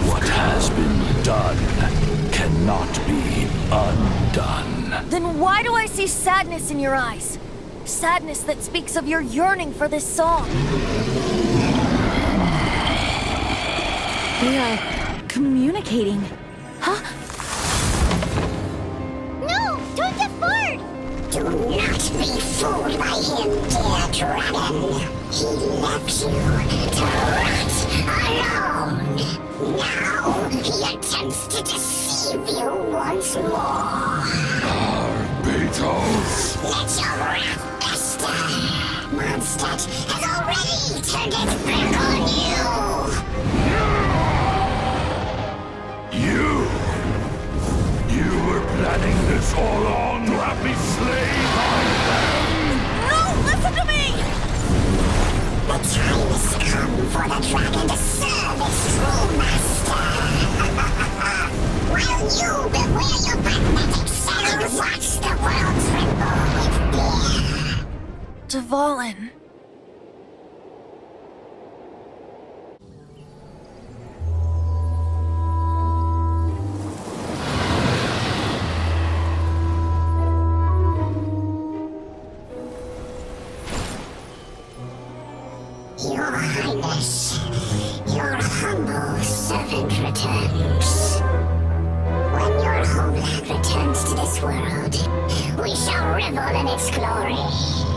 What has been done cannot be undone. Then why do I see sadness in your eyes? Sadness that speaks of your yearning for this song. We are communicating. Huh? No! Don't get bored! Do not be fooled by him, dear dragon. He left you to rot alone. Now he attempts to deceive you once more. Beatles! Let your wrath fester. Mondstadt has already turned its back on You! You were planning this all along to have me slain by them! No! Listen to me! The time has come for the dragon to serve its true master. While you beware your magnetic cells, watch the world tremble with fear. Dvalin. Your Highness, your humble servant returns. When your homeland returns to this world, we shall revel in its glory.